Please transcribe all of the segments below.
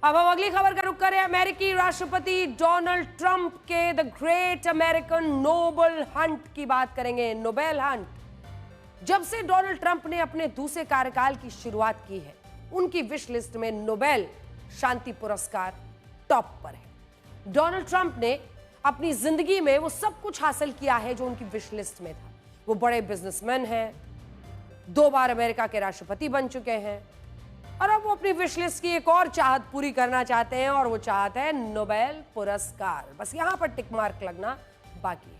अब हम अगली खबर का रुख करें। अमेरिकी राष्ट्रपति डोनाल्ड ट्रंप के the great American Nobel hunt की बात करेंगे। नोबेल हंट, जब से डोनाल्ड ट्रंप ने अपने दूसरे कार्यकाल की शुरुआत की है, उनकी विश लिस्ट में नोबेल शांति पुरस्कार टॉप पर है। डोनाल्ड ट्रंप ने अपनी जिंदगी में वो सब कुछ हासिल किया है जो उनकी विश लिस्ट में था। वो बड़े बिजनेसमैन हैं, 2 बार अमेरिका के राष्ट्रपति बन चुके हैं और अब वो अपनी विश लिस्ट की एक और चाहत पूरी करना चाहते हैं और वो चाहते हैं नोबेल पुरस्कार। बस यहां पर टिक मार्क लगना बाकी है।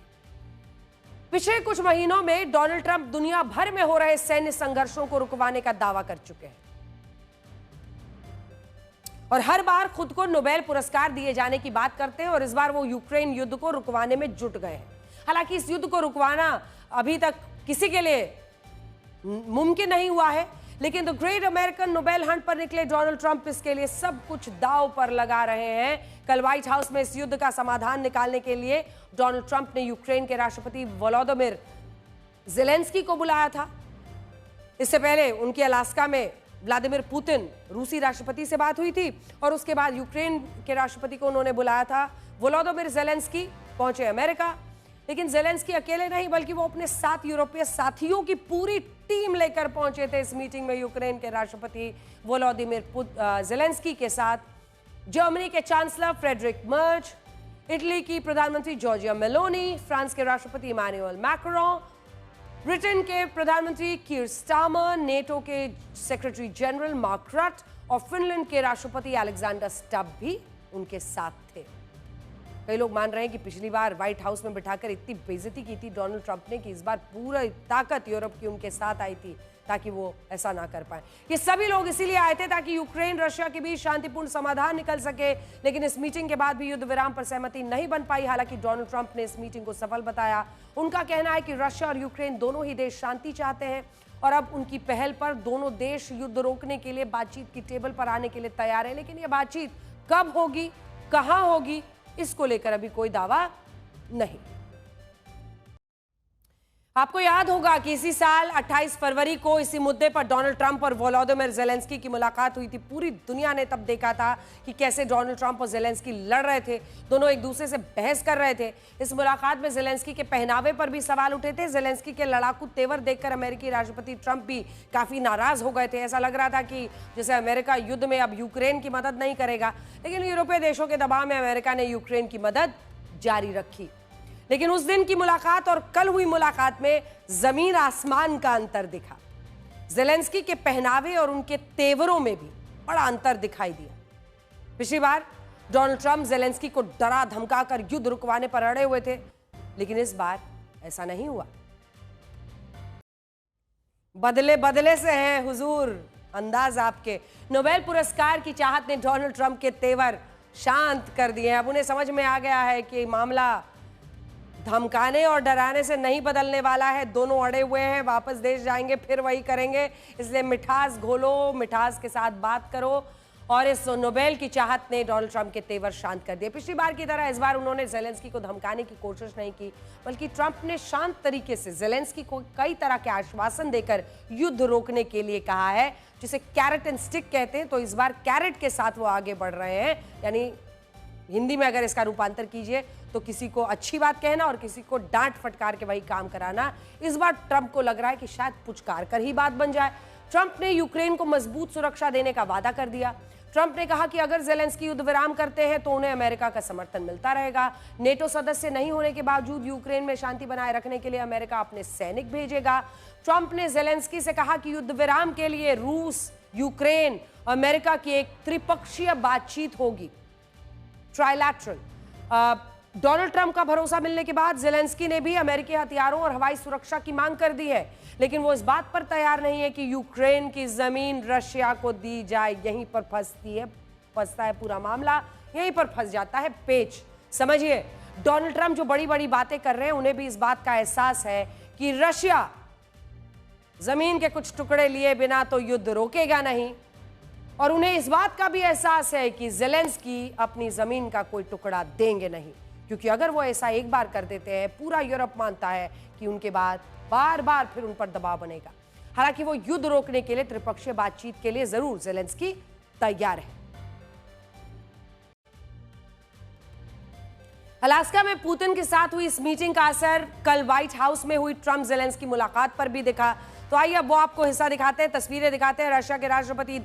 पिछले कुछ महीनों में डोनाल्ड ट्रंप दुनिया भर में हो रहे सैन्य संघर्षों को रुकवाने का दावा कर चुके हैं और हर बार खुद को नोबेल पुरस्कार दिए जाने की बात करते हैं और इस बार वो यूक्रेन युद्ध को रुकवाने में जुट गए हैं। हालांकि इस युद्ध को रुकवाना अभी तक किसी के लिए मुमकिन नहीं हुआ है, लेकिन the great American Nobel Hunt पर निकले डोनाल्ड ट्रंप इसके लिए सब कुछ दांव पर लगा रहे हैं। कल व्हाइट हाउस में इस युद्ध का समाधान निकालने के लिए डोनाल्ड ट्रंप ने यूक्रेन के राष्ट्रपति वोलोदिमिर ज़ेलेंस्की को बुलाया था। इससे पहले उनकी अलास्का में व्लादिमीर पुतिन रूसी राष्ट्रपति से बात हुई थी और उसके बाद यूक्रेन के राष्ट्रपति को उन्होंने बुलाया था। वोलोदिमिर ज़ेलेंस्की पहुंचे अमेरिका, लेकिन ज़ेलेंस्की अकेले नहीं बल्कि वो अपने 7 यूरोपीय साथियों की पूरी टीम लेकर पहुंचे थे इस मीटिंग में। यूक्रेन के राष्ट्रपति वोलोदिमिर ज़ेलेंस्की के साथ जर्मनी के चांसलर फ्रेडरिक मर्ज, इटली की प्रधानमंत्री जॉर्जिया मेलोनी, फ्रांस के राष्ट्रपति इमानुएल मैक्रोन, ब्रिटेन के प्रधानमंत्री कीर स्टारमर, नेटो के सेक्रेटरी जनरल मार्क रट और फिनलैंड के राष्ट्रपति अलेक्जेंडर स्टब भी उनके साथ थे। कई लोग मान रहे हैं कि पिछली बार व्हाइट हाउस में बिठाकर इतनी बेइज्जती की थी डोनाल्ड ट्रंप ने कि इस बार पूरी ताकत यूरोप की उनके साथ आई थी ताकि वो ऐसा ना कर पाए। ये सभी लोग इसीलिए आए थे ताकि यूक्रेन रशिया के बीच शांतिपूर्ण समाधान निकल सके, लेकिन इस मीटिंग के बाद भी युद्ध विराम पर सहमति नहीं बन पाई। हालांकि डोनाल्ड ट्रंप ने इस मीटिंग को सफल बताया। उनका कहना है कि रशिया और यूक्रेन दोनों ही देश शांति चाहते हैं और अब उनकी पहल पर दोनों देश युद्ध रोकने के लिए बातचीत की टेबल पर आने के लिए तैयार है, लेकिन यह बातचीत कब होगी, कहां होगी, इसको लेकर अभी कोई दावा नहीं। आपको याद होगा कि इसी साल 28 फरवरी को इसी मुद्दे पर डोनाल्ड ट्रंप और वोलोदिमिर ज़ेलेंस्की की मुलाकात हुई थी। पूरी दुनिया ने तब देखा था कि कैसे डोनाल्ड ट्रंप और ज़ेलेंस्की लड़ रहे थे, दोनों एक दूसरे से बहस कर रहे थे। इस मुलाकात में ज़ेलेंस्की के पहनावे पर भी सवाल उठे थे। ज़ेलेंस्की के लड़ाकू तेवर देखकर अमेरिकी राष्ट्रपति ट्रंप भी काफी नाराज हो गए थे। ऐसा लग रहा था कि जैसे अमेरिका युद्ध में अब यूक्रेन की मदद नहीं करेगा, लेकिन यूरोपीय देशों के दबाव में अमेरिका ने यूक्रेन की मदद जारी रखी। लेकिन उस दिन की मुलाकात और कल हुई मुलाकात में जमीन आसमान का अंतर दिखा। ज़ेलेंस्की के पहनावे और उनके तेवरों में भी बड़ा अंतर दिखाई दिया। पिछली बार डोनाल्ड ट्रंप ज़ेलेंस्की को डरा धमकाकर युद्ध रुकवाने पर अड़े हुए थे, लेकिन इस बार ऐसा नहीं हुआ। बदले बदले से हैं हुजूर अंदाज आपके। नोबेल पुरस्कार की चाहत ने डोनाल्ड ट्रंप के तेवर शांत कर दिए हैं। अब उन्हें समझ में आ गया है कि मामला धमकाने और डराने से नहीं बदलने वाला है। दोनों अड़े हुए हैं, वापस देश जाएंगे फिर वही करेंगे, इसलिए मिठास घोलो, मिठास के साथ बात करो। और इस नोबेल की चाहत ने डोनाल्ड ट्रंप के तेवर शांत कर दिए। पिछली बार की तरह इस बार उन्होंने ज़ेलेंस्की को धमकाने की कोशिश नहीं की, बल्कि ट्रंप ने शांत तरीके से ज़ेलेंस्की को कई तरह के आश्वासन देकर युद्ध रोकने के लिए कहा है, जिसे कैरेट एंड स्टिक कहते हैं। तो इस बार कैरेट के साथ वो आगे बढ़ रहे हैं, यानी हिंदी में अगर इसका रूपांतर कीजिए तो किसी को अच्छी बात कहना और किसी को डांट फटकार के वही काम कराना। इस बार ट्रंप को लग रहा है कि शायद पुचकार कर ही बात बन जाए। ट्रंप ने यूक्रेन को मजबूत सुरक्षा देने का वादा कर दिया। ट्रंप ने कहा कि अगर ज़ेलेंस्की युद्ध विराम करते हैं तो उन्हें अमेरिका का समर्थन मिलता रहेगा। नेटो सदस्य नहीं होने के बावजूद यूक्रेन में शांति बनाए रखने के लिए अमेरिका अपने सैनिक भेजेगा। ट्रंप ने ज़ेलेंस्की से कहा कि युद्ध विराम के लिए रूस, यूक्रेन, अमेरिका की एक त्रिपक्षीय बातचीत होगी, ट्राइलैटरल। डोनाल्ड ट्रंप का भरोसा मिलने के बाद ज़ेलेंस्की ने भी अमेरिकी हथियारों और हवाई सुरक्षा की मांग कर दी है, लेकिन वो इस बात पर तैयार नहीं है कि यूक्रेन की जमीन रशिया को दी जाए। यहीं पर फंसता है पूरा मामला, यहीं पर फंस जाता है पेच। समझिए, डोनाल्ड ट्रंप जो बड़ी बड़ी बातें कर रहे हैं, उन्हें भी इस बात का एहसास है कि रशिया जमीन के कुछ टुकड़े लिए बिना तो युद्ध रोकेगा नहीं, और उन्हें इस बात का भी एहसास है कि ज़ेलेंस्की अपनी जमीन का कोई टुकड़ा देंगे नहीं, क्योंकि अगर वो ऐसा एक बार कर देते हैं, पूरा यूरोप मानता है कि उनके बाद बार बार फिर उन पर दबाव बनेगा। हालांकि वो युद्ध रोकने के लिए त्रिपक्षीय बातचीत के लिए जरूर ज़ेलेंस्की तैयार है। अलास्का में पुतिन के साथ हुई इस मीटिंग का असर कल व्हाइट हाउस में हुई ट्रंप ज़ेलेंस्की मुलाकात पर भी दिखा। तो आइए अब वो आपको हिस्सा दिखाते हैं, तस्वीरें दिखाते हैं। रशिया के राष्ट्रपति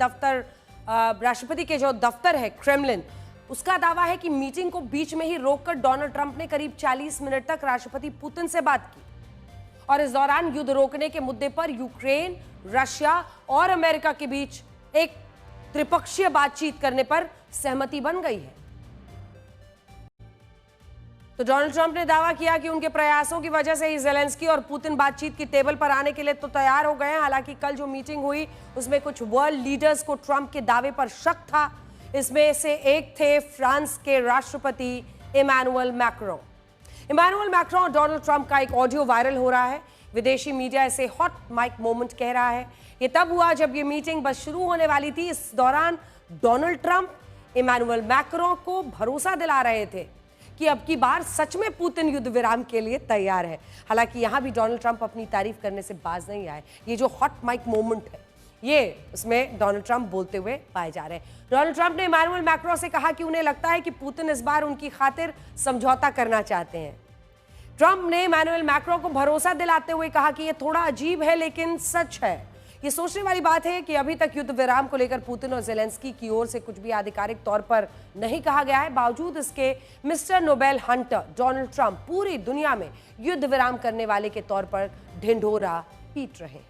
के जो दफ्तर है क्रेमलिन, उसका दावा है कि मीटिंग को बीच में ही रोककर डोनाल्ड ट्रंप ने करीब 40 मिनट तक राष्ट्रपति पुतिन से बात की और इस दौरान युद्ध रोकने के मुद्दे पर यूक्रेन, रशिया और अमेरिका के बीच एक त्रिपक्षीय बातचीत करने पर सहमति बन गई है। तो डोनाल्ड ट्रंप ने दावा किया कि उनके प्रयासों की वजह से ही ज़ेलेंस्की और पुतिन बातचीत की टेबल पर आने के लिए तो तैयार हो गए हैं। हालांकि कल जो मीटिंग हुई उसमें कुछ वर्ल्ड लीडर्स को ट्रंप के दावे पर शक था। इसमें से एक थे फ्रांस के राष्ट्रपति इमैनुअल मैक्रों। इमैनुअल मैक्रों और डोनाल्ड ट्रंप का एक ऑडियो वायरल हो रहा है। विदेशी मीडिया इसे हॉट माइक मोमेंट कह रहा है। ये तब हुआ जब ये मीटिंग बस शुरू होने वाली थी। इस दौरान डोनाल्ड ट्रंप इमैनुअल मैक्रों को भरोसा दिला रहे थे कि अब की बार सच में पुतिन युद्ध विराम के लिए तैयार है। हालांकि यहां भी डोनाल्ड ट्रंप अपनी तारीफ करने से बाज नहीं आए। ये जो हॉट माइक मोमेंट है, ये उसमें डोनाल्ड ट्रंप बोलते हुए पाए जा रहे हैं। डोनाल्ड ट्रंप ने इमैनुअल मैक्रों से कहा कि उन्हें लगता है कि पुतिन इस बार उनकी खातिर समझौता करना चाहते हैं। ट्रंप ने इमैनुअल मैक्रों को भरोसा दिलाते हुए कहा कि यह थोड़ा अजीब है लेकिन सच है। ये सोचने वाली बात है कि अभी तक युद्ध विराम को लेकर पुतिन और ज़ेलेंस्की की ओर से कुछ भी आधिकारिक तौर पर नहीं कहा गया है। बावजूद इसके mister Nobel Hunter Donald Trump पूरी दुनिया में युद्ध विराम करने वाले के तौर पर ढिंढोरा पीट रहे हैं।